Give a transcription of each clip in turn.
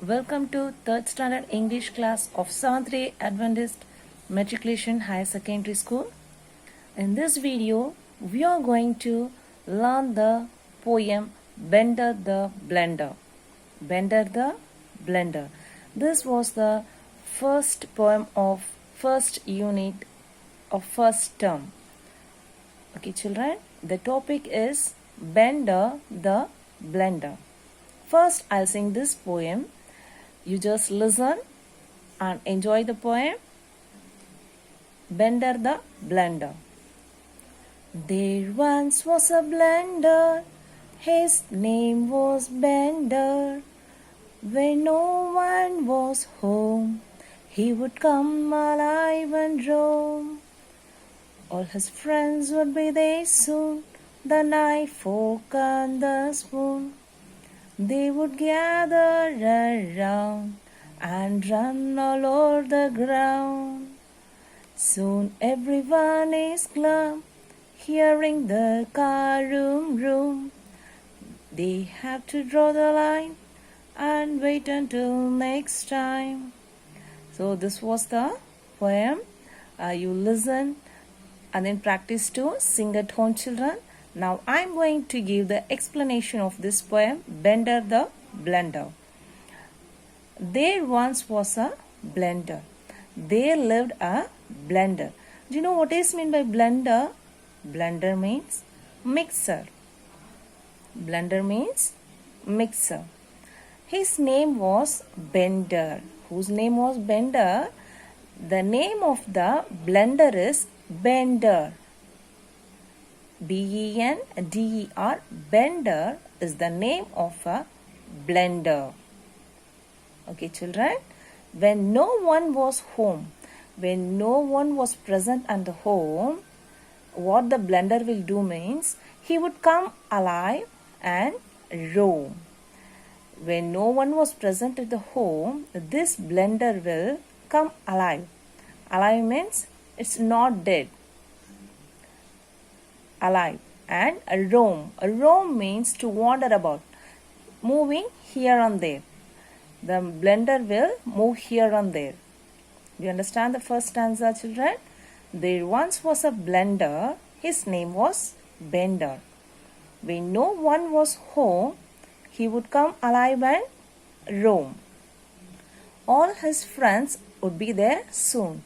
Welcome to 3rd Standard English class of 7th Day Adventist Matriculation Higher Secondary School. In this video, we are going to learn the poem Bender the Blender. Bender the Blender. This was the first poem of first unit of first term. Okay, children, the topic is Bender the Blender. First, I'll sing this poem. You just listen and enjoy the poem. Bender the Blender. There once was a blender, his name was Bender. When no one was home, he would come alive and roam. All his friends would be there soon, the knife, fork and the spoon. They would gather around and run all over the ground. Soon everyone is glum, hearing the car room. They have to draw the line and wait until next time. So this was the poem. You listen and then practice to sing at home, children. Now I am going to give the explanation of this poem, Bender the Blender. There once was a blender. There lived a blender. Do you know what is meant by blender? Blender means mixer. Blender means mixer. His name was Bender. Whose name was Bender? The name of the blender is Bender. B-E-N-D-E-R, Bender is the name of a blender. Okay, children. When no one was home, when no one was present at the home, what the blender will do means, he would come alive and roam. When no one was present at the home, this blender will come alive. Alive means it's not dead. Alive and roam. Roam means to wander about, moving here and there. The blender will move here and there. Do you understand the first stanza, children? There once was a blender. His name was Bender. When no one was home, he would come alive and roam. All his friends would be there soon.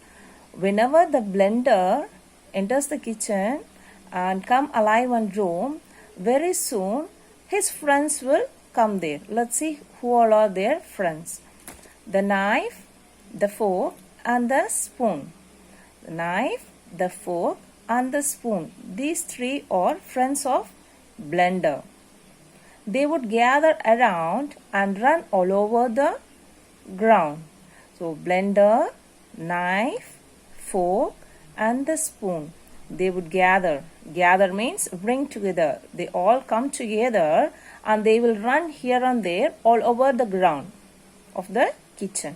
Whenever the blender enters the kitchen and come alive and roam, very soon his friends will come there. Let's see who all are their friends. The knife, the fork and the spoon. The knife, the fork and the spoon. These three are friends of blender. They would gather around and run all over the ground. So blender, knife, fork and the spoon. They would gather. Gather means bring together. They all come together and they will run here and there all over the ground of the kitchen.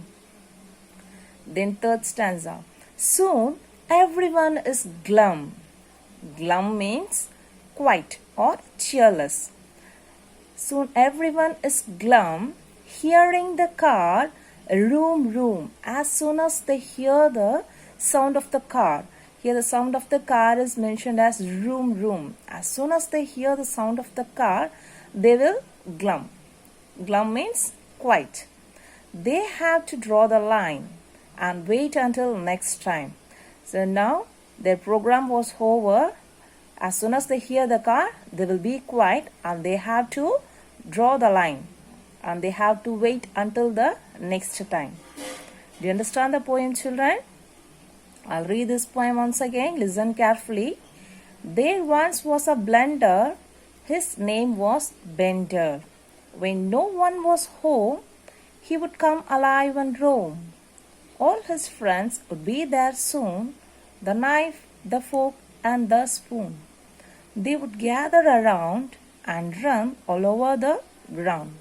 Then third stanza. Soon everyone is glum. Glum means quiet or cheerless. Soon everyone is glum, hearing the car room. As soon as they hear the sound of the car, here the sound of the car is mentioned as room. As soon as they hear the sound of the car, they will glum. Glum means quiet. They have to draw the line and wait until next time. So now their program was over. As soon as they hear the car, they will be quiet and they have to draw the line and they have to wait until the next time. Do you understand the poem, children? I'll read this poem once again. Listen carefully. There once was a blender. His name was Bender. When no one was home, he would come alive and roam. All his friends would be there soon, the knife, the fork and the spoon. They would gather around and run all over the ground.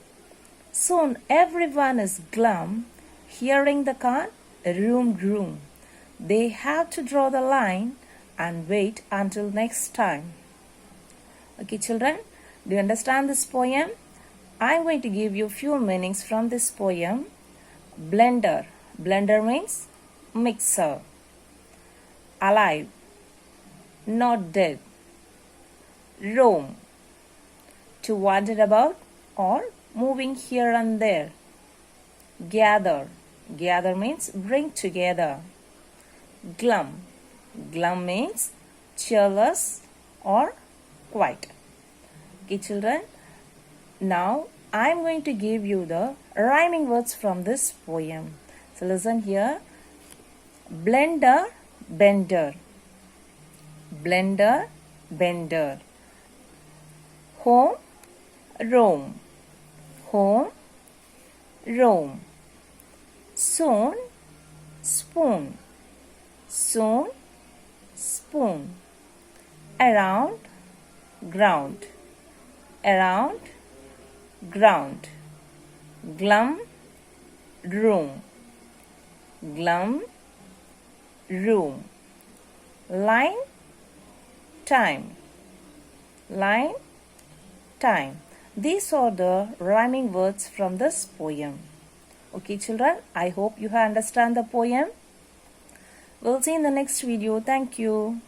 Soon everyone is glum, hearing the car room. They have to draw the line and wait until next time. Okay, children, do you understand this poem? I'm going to give you few meanings from this poem. Blender. Blender means mixer. Alive. Not dead. Roam. To wander about or moving here and there. Gather. Gather means bring together. Glum. Glum means cheerless or quiet. Okay, children. Now I am going to give you the rhyming words from this poem. So listen here. Blender, bender. Blender, bender. Home, roam. Home, roam. Soon, spoon. Soon, spoon. Around, ground. Around, ground. Glum, room. Glum, room. Line, time. Line, time. These are the rhyming words from this poem. Okay, children, I hope you understand the poem. We'll see in the next video. Thank you.